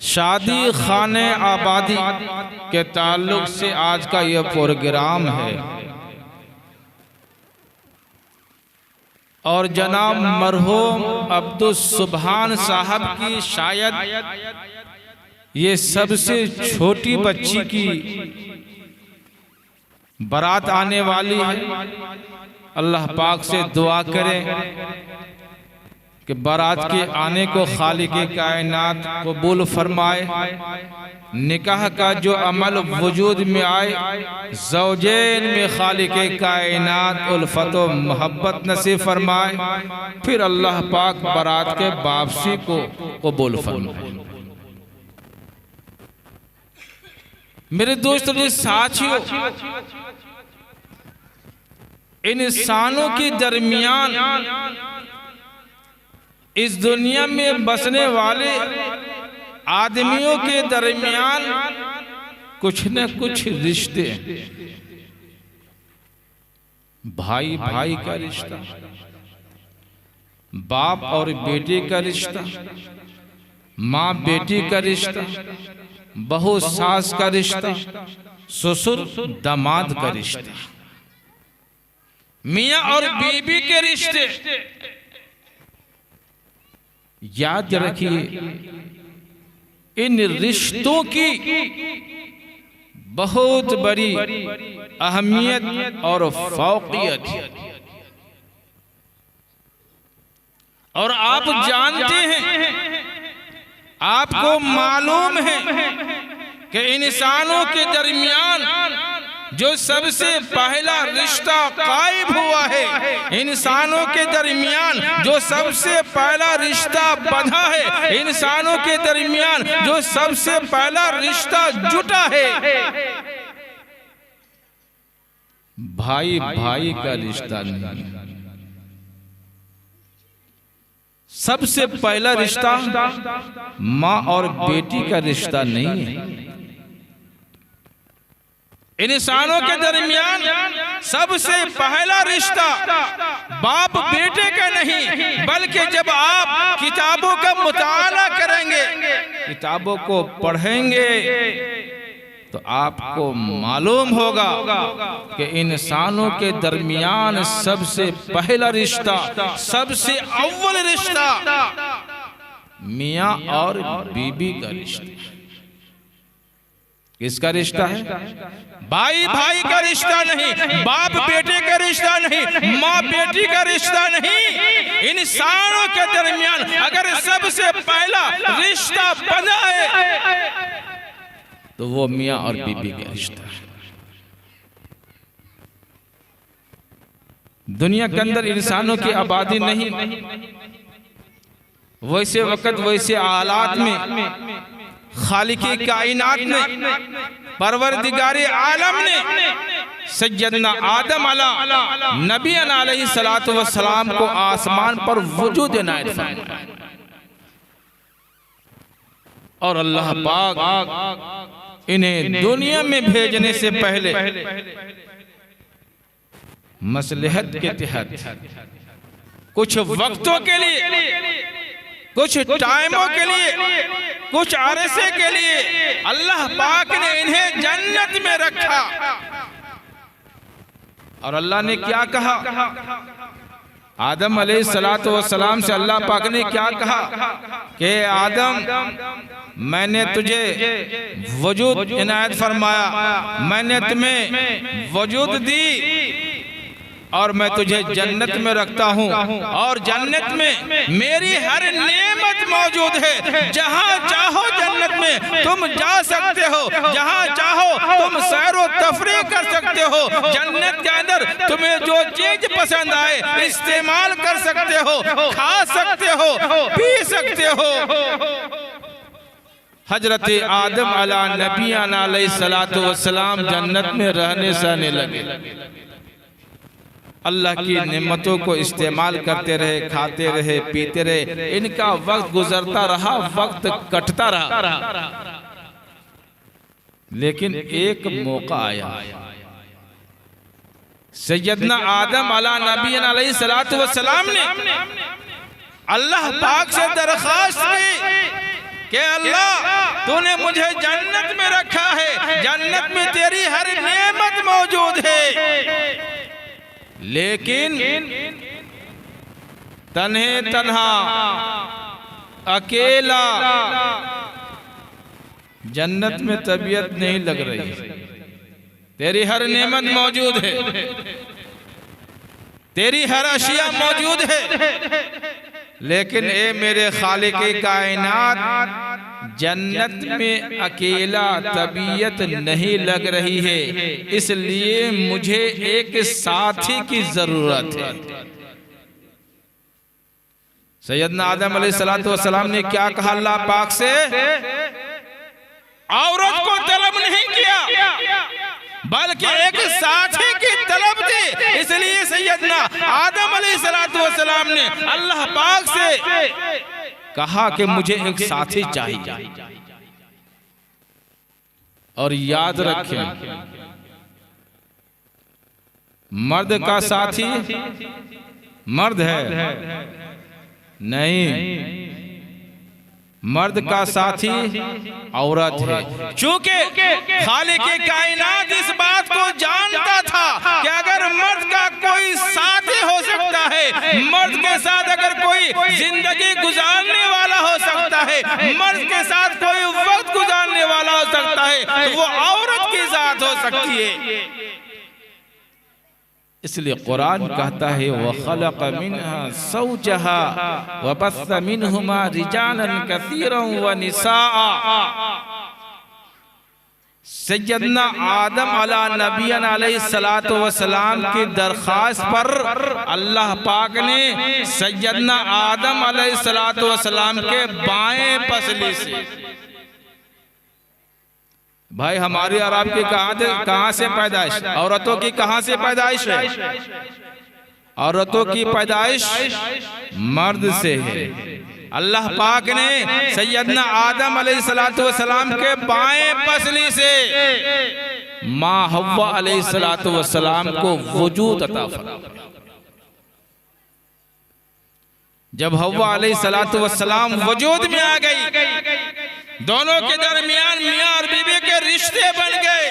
शादी खाने आबादी के ताल्लुक से आज का यह प्रोग्राम है और जनाब मरहूम अब्दुल सुभान साहब की शायद ये सबसे छोटी बच्ची की बारात आने वाली है। अल्लाह पाक से दुआ करें कि बारात के आने को खालिक़े कायनात कबूल फरमाए। निकाह का जो अमल वजूद में आए, ज़ौजैन में खालिक़े कायनात उल्फत व मोहब्बत नसीब फरमाए। फिर अल्लाह पाक बारात के वापसी को कबूल फरमाए। मेरे दोस्तों जी साथियों, इंसानों के दरमियान इस दुनिया में बसने वाले आदमियों के दरमियान कुछ न कुछ रिश्ते, भाई भाई का रिश्ता, बाप और बेटे का रिश्ता, माँ बेटी का रिश्ता, बहू सास का रिश्ता, ससुर दामाद का रिश्ता, मियाँ और बीबी के रिश्ते। याद रखिए, इन रिश्तों की बहुत बड़ी अहमियत और फौकियत है। और आप जानते हैं, आपको मालूम है कि इंसानों के दरमियान जो सबसे पहला रिश्ता कायम हुआ है, इंसानों के दरमियान जो सबसे पहला रिश्ता बंधा है, इंसानों के दरमियान जो सबसे पहला रिश्ता जुटा है, भाई भाई का रिश्ता नहीं। सबसे पहला रिश्ता माँ और बेटी का रिश्ता नहीं है। इंसानों के दरमियान सबसे पहला रिश्ता बाप बेटे का नहीं, बल्कि जब आप किताबों का मुताला करेंगे, किताबों को पढ़ेंगे, तो आपको मालूम होगा कि इंसानों के दरमियान सबसे पहला रिश्ता, सबसे अव्वल रिश्ता मियाँ और बीबी का रिश्ता। किसका रिश्ता है? भाई भाई का रिश्ता नहीं, बाप बेटे का रिश्ता नहीं, माँ बेटी का रिश्ता नहीं। इंसानों के दरमियान अगर सबसे पहला रिश्ता बना है तो वो मियाँ और बीबी का रिश्ता है। दुनिया के अंदर इंसानों की आबादी नहीं, वैसे वक्त वैसे हालात में खालिक़े कायनात ने, परवरदिगारे आलम ने सैयदना आदम नबी अलैहिस्सलातु वस्सलाम को आसमान पर वजूद इनायत फरमाया। और अल्लाह पाक इन्हें दुनिया में भेजने से पहले मसलहत के तहत कुछ वक्तों के लिए, कुछ टाइमों के लिए, कुछ अरसे के लिए अल्लाह पाक ने इन्हें जन्नत में रखा। और अल्लाह ने क्या कहा? आदम अलैहिस्सलातु वस्सलाम से अल्लाह पाक ने क्या कहा कि आदम, मैंने तुझे वजूद इनायत फरमाया, मैंने तुम्हें वजूद दी और मैं तुझे जन्नत में रखता हूँ, और जन्नत में मेरी हर नेमत मौजूद है। जहाँ चाहो जन्नत में तुम जा सकते हो, जहाँ चाहो तुम सैर व तफरीह कर सकते हो। जन्नत के अंदर तुम्हें जो चीज पसंद आए इस्तेमाल कर सकते हो, खा सकते हो, पी सकते हो। हजरत आदम अला नबी अलैहिस्सलातु वस्सलाम जन्नत में रहने सहने लगे, अल्लाह की नेमतों को इस्तेमाल करते रहे, खाते रहे, पीते रहे। इनका वक्त गुजरता रहा, वक्त कटता रहा, लेकिन एक मौका आया। सैयदना आदम अला नबी अलैहिस्सलातु वस्सलाम ने अल्लाह पाक से दरख्वास्त की कि अल्लाह तूने मुझे जन्नत में रखा है, जन्नत में तेरी हर नेमत मौजूद है, लेकिन तन्हे तन्हा अकेला जन्नत में तबीयत नहीं लग रही। तेरी हर नेमत मौजूद है, तेरी हर अशिया मौजूद है, लेकिन ए मेरे खालिक़े कायनात जन्नत में अकेला तबीयत नहीं लग रही है, इसलिए मुझे एक साथी की जरूरत है। सैयदना आदम अलैहिस्सलाम ने क्या कहा अल्लाह पाक से? औरत को तलब नहीं किया, बल्कि एक साथी की तलब थी। इसलिए सैयदना आदम अलैहिस्सलाम ने अल्लाह पाक से कहा कि मुझे एक साथी चाहिए। और याद रखें, मर्द का साथी मर्द है नहीं, मर्द का साथी औरत है। चूंकि खालिक़े कायनात इस बात को जानता था कि अगर मर्द का कोई साथी हो सकता है, मर्द के साथ अगर कोई जिंदगी गुजारने वाला हो सकता है, मर्द के साथ कोई वक्त गुजारने वाला हो सकता है, तो वो औरत के साथ हो सकती है। इसलिए कुरान कहता है वख़लक़ मिन्हा ज़ौजहा वबस्स मिन्हुमा रिजालन कसीरन व निसाअ। सैयदना आदम अला नबियन अलैहिस्सलातु वस्सलाम की दरख्वास्त पर अल्लाह पाक ने सैयदना आदम अलैहिस्सलातु वस्सलाम के बाएं पसली से, भाई हमारी और आपकी कहां से पैदाइश? औरतों की कहां से पैदाइश है? औरतों की पैदाइश मर्द से है। अल्लाह पाक ने सैयदना आदम अलैहिस्सलातु वस्सलाम के बाएं पसली से माँ हव्वा अलैहिस्सलातु वस्सलाम को वजूद अता फरमाया। जब हव्वा अलैहिस्सलातु वस्सलाम वजूद में आ गई, दोनों के दरमियान मियां और बीवी के रिश्ते बन गए,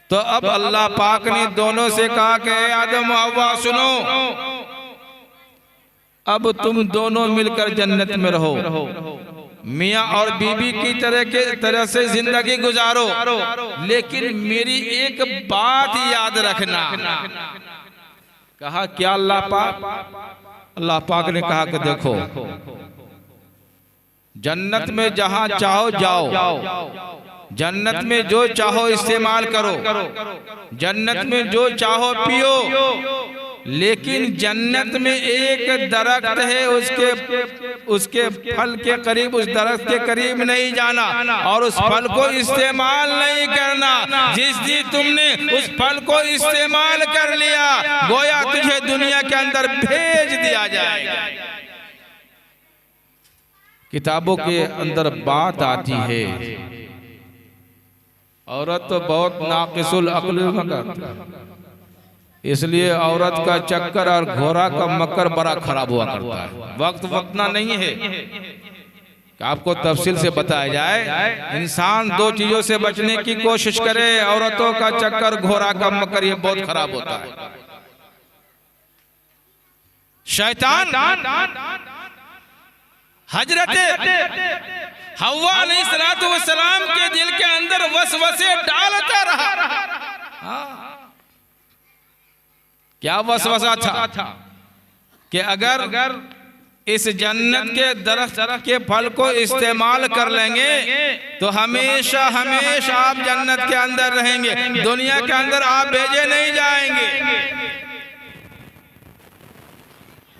तो अब अल्लाह पाक ने दोनों से कहा कि आदम हव्वा सुनो, अब तुम दोनों मिलकर जन्नत में रहो, मियां और बीवी की तरह से जिंदगी गुजारो, लेकिन मेरी एक बात याद रखना। कहा क्या अल्लाह पाक? अल्लाह पाक ने कहा कि देखो, जन्नत में जहां चाहो जाओ, जन्नत में जो चाहो इस्तेमाल करो, जन्नत में जो चाहो पियो, लेकिन जन्नत में एक दरख्त है, उसके फल के करीब, उस दरख्त के करीब नहीं जाना और उस फल को इस्तेमाल नहीं करना। जिस दिन तुमने उस फल को इस्तेमाल कर लिया, गोया तुझे दुनिया के अंदर भेज दिया जाएगा। किताबों के अंदर बात आती है, औरत तो बहुत नाक़िसुल अक़्ल करती, इसलिए औरत का चक्कर और घोड़ा का मक्कर बड़ा खराब हुआ करता है। वक्त वक्तना नहीं है कि आपको तफसील से बताया जाए। इंसान दो चीजों से बचने की कोशिश करे, औरतों का चक्कर, घोड़ा का मक्कर, ये बहुत खराब होता है। शैतान हजरत हव्वा अलैहिस्सलातु वस्सलाम के दिल के अंदर वसवसे डालता रहा। क्या वसवसा था कि अगर इस जन्नत के दरख्त के फल को इस्तेमाल कर लेंगे तो हमेशा हमेशा आप जन्नत के अंदर रहेंगे, दुनिया के अंदर आप भेजे नहीं जाएंगे।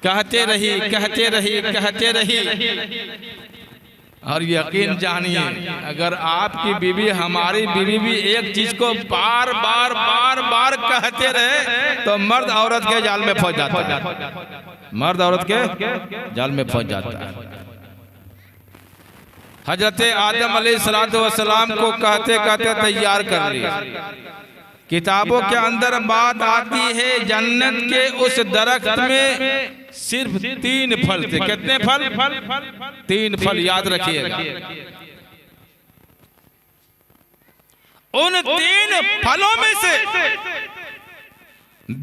कहते रही और यकीन जानिए, अगर आपकी बीवी, हमारी बीवी भी एक चीज को बार बार कहते रहे तो मर्द औरत के जाल में फंस जाता है, मर्द औरत के जाल में फंस जाता है। हजरत आदम अलैहिस्सलातु वस्सलाम को कहते कहते तैयार कर लिया। किताबों के अंदर बात आती है, जन्नत के उस दरख्त में सिर्फ 3 फल थे। कितने फल? 3 फल, याद रखिएगा। उन 3 फलों में से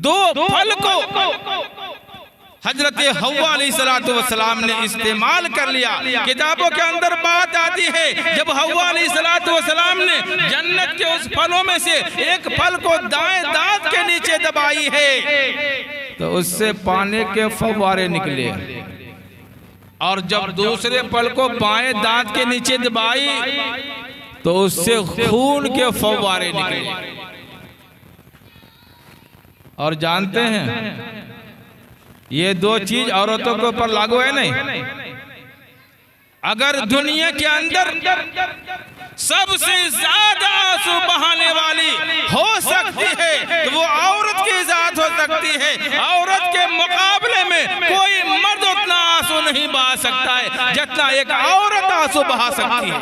2 फल को हजरत हव्वा अलैहिस्सलाम ने इस्तेमाल कर लिया। किताबों के अंदर बात आती है जब हव्वा अलैहिस्सलाम ने जन्नत के उस फलों में से एक फल को दाएं दांत के नीचे दबाई है तो उससे पानी के फव्वारे निकले, और जब दूसरे फल को बाएं दांत के नीचे दबाई तो उससे खून के फव्वारे निकले। और जानते हैं ये 2 चीज औरतों के ऊपर लागू है नहीं। अगर दुनिया के अंदर सबसे ज्यादा आंसू बहाने वाली हो सकती है तो वो औरत की जात हो सकती है। औरत के मुकाबले में कोई मर्द उतना आंसू नहीं बहा सकता है जितना एक औरत आंसू बहा सकती है।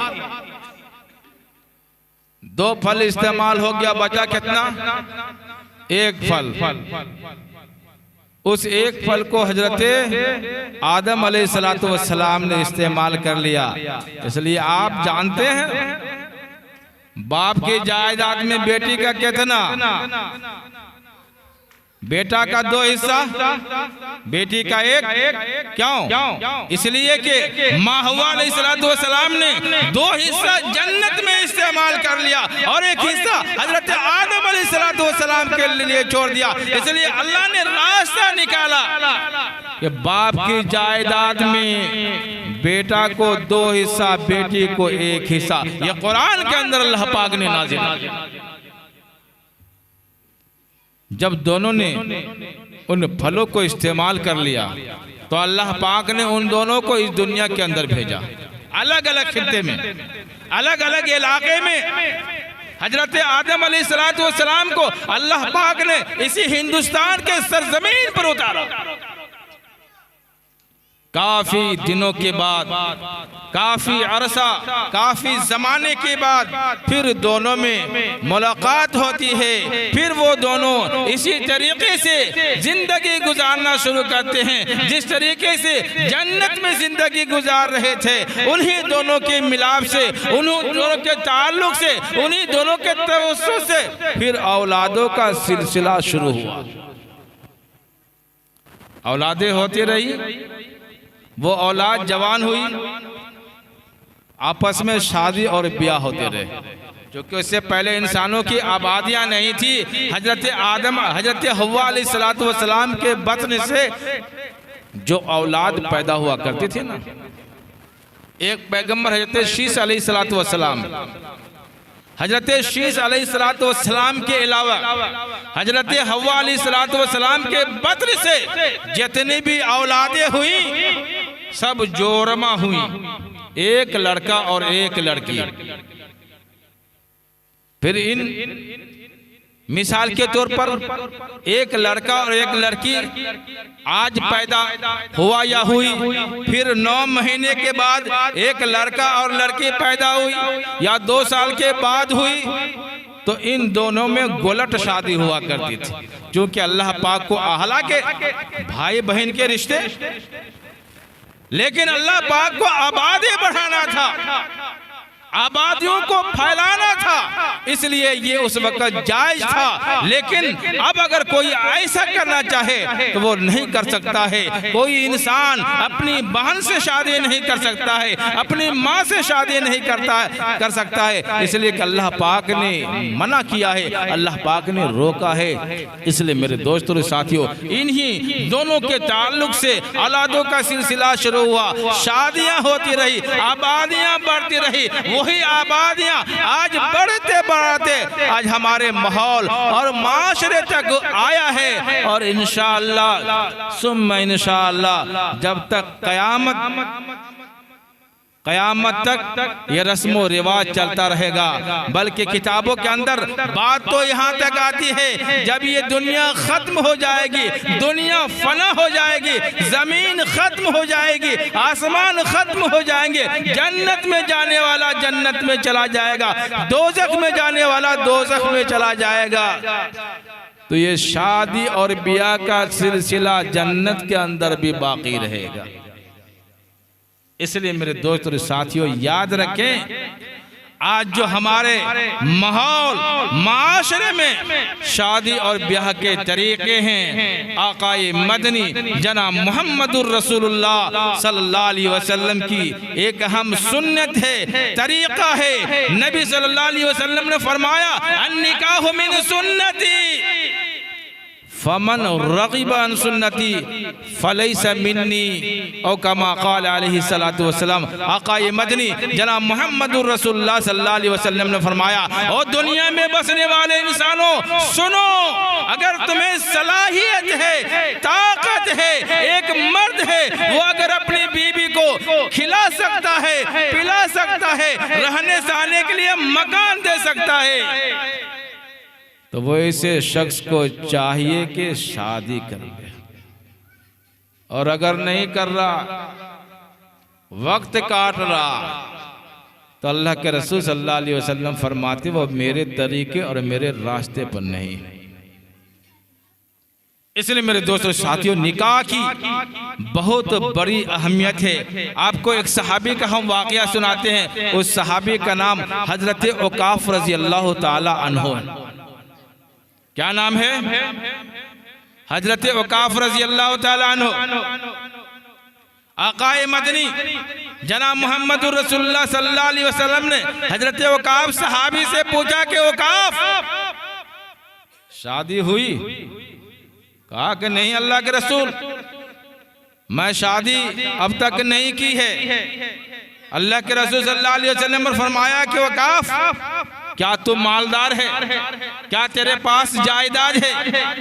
2 फल इस्तेमाल हो गया, बचा कितना? 1 फल। उस 1 फल को हजरत आदम अलैहिस्सलाम ने इस्तेमाल कर लिया। इसलिए आप जानते हैं बाप की जायदाद में बेटी का कितना? बेटा का 2 हिस्सा, बेटी का 1। क्यों? इसलिए कि माँ हव्वा अलैहिस्सलाम ने 2 हिस्सा जन्नत में इस्तेमाल कर लिया और 1 हिस्सा हजरत आदम अलैहिस्सलाम के लिए छोड़ दिया। इसलिए अल्लाह ने रास्ता निकाला कि बाप की जायदाद में बेटा को 2 हिस्सा, बेटी को 1 हिस्सा। यह कुरान के अंदर अल्लाह पाक ने नाज़िल किया। जब दोनों ने उन फलों को इस्तेमाल कर लिया तो अल्लाह पाक ने उन दोनों को इस दुनिया के अंदर भेजा। अलग अलग खित्ते में, अलग अलग इलाके में हजरत आदम अलैहिस्सलाम को अल्लाह पाक ने इसी हिंदुस्तान के सरजमीन पर उतारा। काफी दिनों के बाद, काफी अरसा, काफी जमाने के बाद फिर दोनों में मुलाकात होती है। फिर वो दोनों इसी तरीके से जिंदगी गुजारना शुरू करते हैं जिस तरीके से जन्नत में जिंदगी गुजार रहे थे। उन्हीं दोनों के मिलाप से, उन्हीं दोनों के ताल्लुक से, उन्हीं दोनों के तवस्सुल से फिर औलादों का सिलसिला शुरू हुआ। औलादें होती रही, वो औलाद जवान हुई, आपस में शादी और ब्याह होते रहे। क्योंकि उससे पहले इंसानों की आबादियां नहीं थी। हजरत हव्वा अलैहिस्सलाम के बत्न से जो औलाद पैदा हुआ करती थी ना, एक पैगंबर हजरत शीस अलैहिस्सलाम, हजरत शीस अलैहिस्सलाम के अलावा हजरत हव्वा अलैहिस्सलाम के बत्न से जितनी भी औलादें हुई सब जोरमा हुई, 1 लड़का और 1 लड़की। फिर इन मिसाल के तौर पर 1 लड़का और 1 लड़की आज पैदा हुआ या हुई, फिर 9 महीने के बाद 1 लड़का और लड़की पैदा हुई या 2 साल के बाद हुई, तो इन दोनों में गुलट शादी हुआ करती थी। क्योंकि अल्लाह पाक को हालांकि भाई बहन के रिश्ते, लेकिन अल्लाह पाक को आबादी बढ़ाना था, आबादियों को फैलाना था, इसलिए ये उस वक्त जायज था। लेकिन अब अगर कोई ऐसा करना चाहे तो वो नहीं कर सकता है। कोई इंसान अपनी बहन से शादी नहीं कर सकता है, अपनी माँ से शादी नहीं कर सकता है, इसलिए कि अल्लाह पाक ने मना किया है, अल्लाह पाक ने रोका है। इसलिए मेरे दोस्तों और साथियों, इन्हीं दोनों के ताल्लुक से औलादों का सिलसिला शुरू हुआ, शादियां होती रही, आबादियां बढ़ती रही। वही आबादियां आज बढ़ते बढ़ते आज हमारे माहौल और माशरे तक आया है। और इंशाअल्लाह सुम्मा इंशाअल्लाह जब तक क़यामत तक ये रस्म रिवाज चलता रहेगा। बल्कि किताबों के अंदर बात तो यहाँ तक आती है, जब ये दुनिया खत्म हो जाएगी, दुनिया फना हो जाएगी, जमीन खत्म हो जाएगी, आसमान खत्म हो जाएंगे, जन्नत में जाने वाला जन्नत में चला जाएगा, दोज़ख में जाने वाला दोज़ख में चला जाएगा। तो ये शादी और ब्याह का सिलसिला जन्नत के अंदर भी बाकी रहेगा। इसलिए मेरे दोस्तों और साथियों, याद रखें, आज जो हमारे माहौल माशरे में शादी और ब्याह के तरीके हैं, आकाए मदनी जनाब मोहम्मदुर रसूलुल्लाह सल्लल्लाहु अलैहि वसल्लम की एक अहम सुन्नत है, तरीका है। नबी सल्लल्लाहु अलैहि वसल्लम ने फरमाया अन्निकाहु मिन सुन्नती फमन रग़िबा अन सुन्नती फलैसा मिन्नी औ कमा क़ाल अलैहि सलातु वस्सलाम। आक़ाए मदनी जनाब मुहम्मदुर रसूलुल्लाह सल्लल्लाहु अलैहि वसल्लम ने फरमाया, और दुनिया में बसने वाले इंसानों सुनो, अगर तुम्हें सलाहियत है, ताकत है, एक मर्द है वो अगर अपनी बीवी को खिला सकता है, पिला सकता है, रहने सहने के लिए मकान दे सकता है, तो वो ऐसे शख्स को चाहिए कि शादी कर ले। और अगर नहीं कर रहा, वक्त काट रहा, तो अल्लाह के रसूल सल्लल्लाहु अलैहि वसल्लम फरमाते वो मेरे तरीके और मेरे रास्ते पर नहीं। इसलिए मेरे दोस्तों साथियों, निकाह की बहुत बड़ी अहमियत है। आपको एक सहाबी का हम वाकया सुनाते हैं। उस सहाबी का नाम हजरत औकाफ रजी अल्लाह ताला अन्हु है। क्या नाम है? हजरत औकाफ रजी अल्लाह ताला अन्हु। आकाए मदनी जनाब मुहम्मदुर रसूलुल्लाह सल्लल्लाहु अलैहि वसल्लम ने हजरत औकाफ सहाबी से पूछा कि औकाफ शादी हुई? कहा कि नहीं अल्लाह के रसूल, मैं शादी अब तक नहीं की है। अल्लाह के रसूल सल्लल्लाहु अलैहि वसल्लम ने फरमाया कि औकाफ क्या तू मालदार है? क्या तेरे पास जायदाद है?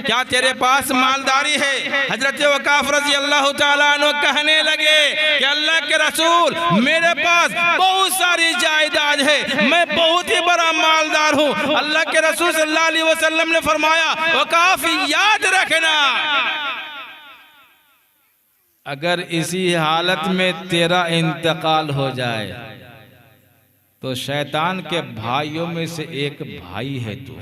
क्या तेरे पास मालदारी है? हजरत औकाफ रज़ी अल्लाह ताला अन्हु कहने लगे कि अल्लाह के रसूल मेरे पास बहुत सारी जायदाद है, मैं बहुत ही बड़ा मालदार हूँ। अल्लाह के रसूल सल्लल्लाहु अलैहि वसल्लम ने फरमाया औकाफ याद रखना, अगर इसी हालत में तेरा इंतकाल हो जाए तो शैतान के भाइयों में से एक भाई है तू।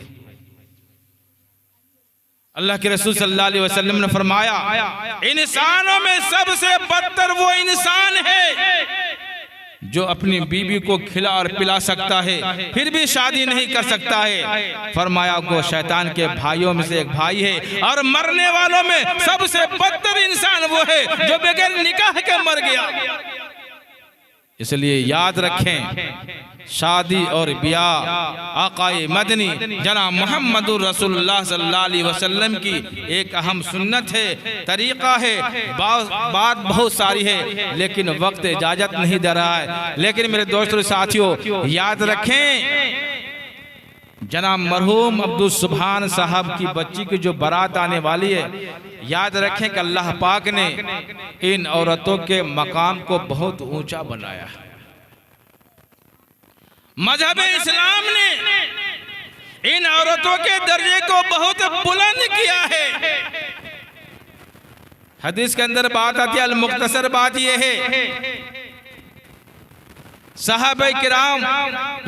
अल्लाह के रसूल सल्लल्लाहु अलैहि वसल्लम ने फरमाया इंसानों में सबसे बदतर वो इंसान है जो अपनी बीवी को खिला और पिला सकता है फिर भी शादी नहीं कर सकता है। फरमाया वो शैतान के भाइयों में से एक भाई है, और मरने वालों में सबसे बदतर इंसान वो है जो बगैर निकाह के मर गया। इसलिए याद रखें, शादी और ब्याह आकाए मदनी जनाब मुहम्मदुर रसूलुल्लाह सल्लल्लाहु अलैहि वसल्लम की एक अहम सुन्नत है, तरीका है। बात बहुत सारी है लेकिन वक्त इजाजत नहीं दे रहा है। लेकिन मेरे दोस्तों साथियों, याद रखें जनाब मरहूम अब्दुल सुभान साहब की बच्ची की जो बारात आने वाली है, याद रखें कि अल्लाह पाक ने इन औरतों के मकाम को बहुत ऊंचा बनाया है। मजहब इस्लाम ने इन औरतों के दर्जे को बहुत बुलंद किया है। हदीस के अंदर बात आती है, अल-मुख्तसर बात यह है, सहाबा किराम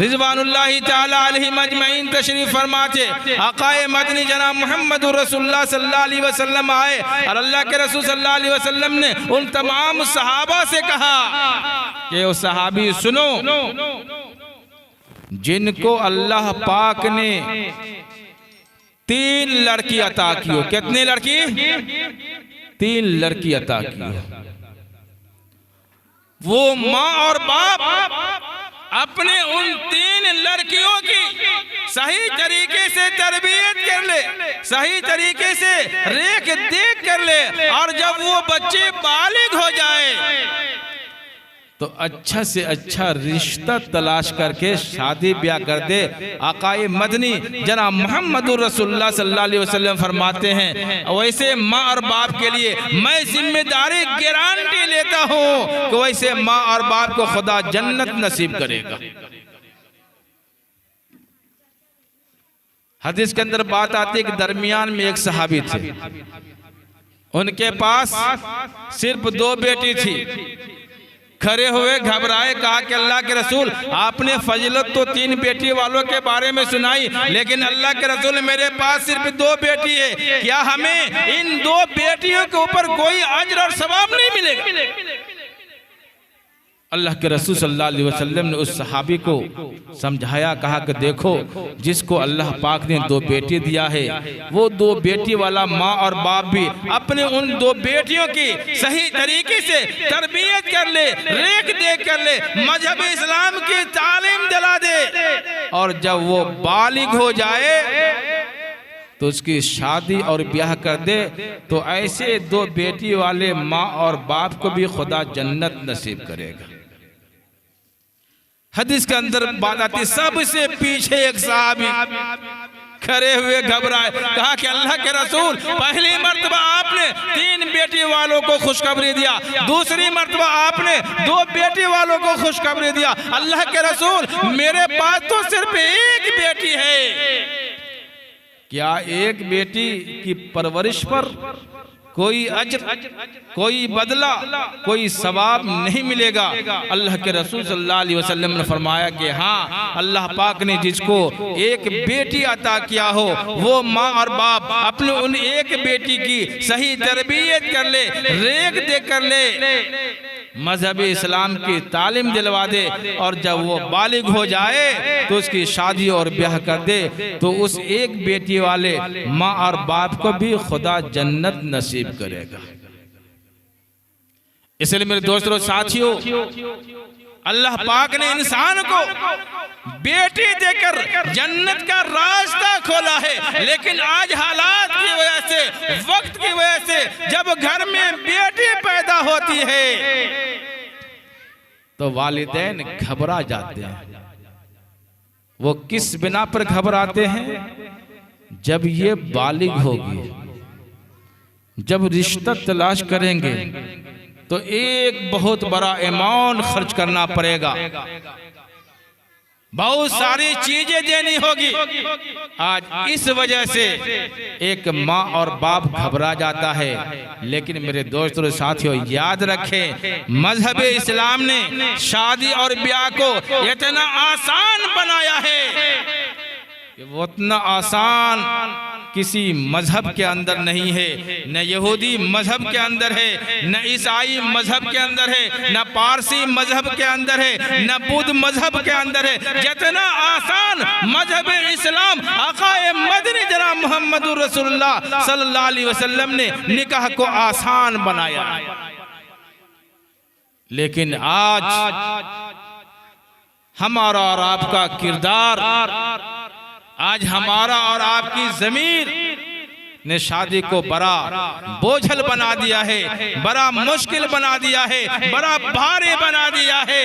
रिजवानुल्लाहि ताला अलैहिम अजमईन तशरीफ फरमाते, आकाए मदनी जनाब मुहम्मदुर रसूलुल्लाह सल्लल्लाहु अलैहि वसल्लम आए और अल्लाह के रसूल सल्लल्लाहु अलैहि वसल्लम ने उन तमाम सहाबा से कहा कि ओ सहाबी सुनो, जिनको अल्लाह पाक ने 3 लड़की अता की हो। कितनी लड़की? 3 लड़की अता की हो। वो माँ और बाप अपने उन 3 लड़कियों की सही तरीके से तरबियत कर ले, सही तरीके से रेख देख कर ले, और जब वो बच्चे बालिग हो जाए तो अच्छा से अच्छा रिश्ता तलाश करके शादी ब्याह कर दे। आकाए मदनी जनाब मुहम्मदुर रसूलुल्लाह सल्लल्लाहु अलैहि वसल्लम फरमाते हैं, वैसे माँ और बाप के लिए मैं जिम्मेदारी गारंटी लेता हूँ कि वैसे माँ और बाप को खुदा जन्नत नसीब करेगा। हदीस के अंदर बात आती है कि दरमियान में एक सहाबी थे, उनके पास सिर्फ 2 बेटी थी। खड़े हुए घबराए, कहा कि अल्लाह के रसूल आपने फजीलत तो 3 बेटी वालों के बारे में सुनाई, लेकिन अल्लाह के रसूल मेरे पास सिर्फ 2 बेटी है, क्या हमें इन 2 बेटियों के ऊपर कोई अज्र और सवाब नहीं मिलेगा? अल्लाह के रसूल सल्लल्लाहु अलैहि वसल्लम ने उस सहाबी को समझाया, कहा कि देखो, जिसको अल्लाह पाक ने 2 बेटी दिया है, वो 2 बेटी वाला माँ और बाप भी अपने उन 2 बेटियों की सही तरीके से तरबियत कर ले, रेख देख कर ले, मजहब इस्लाम की तालीम दिला दे, और जब वो बालिग हो जाए तो उसकी शादी और ब्याह कर दे, तो ऐसे 2 बेटी वाले माँ और बाप को भी खुदा जन्नत नसीब करेगा। हदीस के अंदर बात आती, सबसे पीछे एक साहबी खड़े हुए घबराए, कहा कि अल्लाह के रसूल, पहली मर्तबा आपने 3 बेटी वालों को खुशखबरी दिया, दूसरी मर्तबा आपने 2 बेटी वालों को खुशखबरी दिया, अल्लाह के रसूल मेरे पास तो सिर्फ एक बेटी है, क्या एक बेटी की परवरिश पर कोई अज्र, कोई बदला, कोई सवाब नहीं मिलेगा? अल्लाह के रसूल सल्लल्लाहु अलैहि वसल्लम ने फरमाया कि हाँ, अल्लाह पाक ने जिसको एक बेटी अता किया हो, वो माँ और बाप अपने उन एक बेटी की सही तरबियत कर ले, रेख दे कर ले, मजहब इस्लाम की तालीम दिलवा दे, और जब वो बालिग हो जाए तो उसकी शादी और ब्याह कर दे, तो उस एक बेटी वाले माँ और बाप को भी खुदा जन्नत नसीब करेगा। इसलिए मेरे दोस्तों साथियों, अल्लाह पाक ने इंसान को बेटी देकर जन्नत का रास्ता खोला है, लेकिन आज हालात की वजह से, वक्त की वजह से, जब घर में बेटी पैदा होती है तो वालिदैन घबरा जाते हैं। वो किस बिना पर घबराते हैं? जब ये बालिग होगी, जब रिश्ता तलाश करेंगे तो एक बहुत बड़ा अमाउंट खर्च करना पड़ेगा, बहुत सारी चीजें देनी होगी। आज इस वजह से एक माँ और बाप घबरा जाता है। लेकिन मेरे दोस्तों और साथियों, याद रखें, मजहब इस्लाम ने शादी और ब्याह को इतना आसान बनाया है कि वो उतना आसान किसी मजहब के अंदर नहीं है, न यहूदी मजहब के अंदर है, न ईसाई मजहब के अंदर है, न पारसी मजहब के अंदर है, न बुद्ध मजहब के अंदर है। जितना आसान मजहब इस्लाम आकाए मदनी जनाब मोहम्मद रसूलुल्लाह सल्लल्लाहु अलैहि वसल्लम ने निकाह को आसान बनाया। लेकिन आज हमारा और आपका किरदार, आज हमारा और आपकी ज़मीर ने शादी को बड़ा बोझल बना दिया है, बड़ा मुश्किल बना दिया है, बड़ा भारी बना दिया है।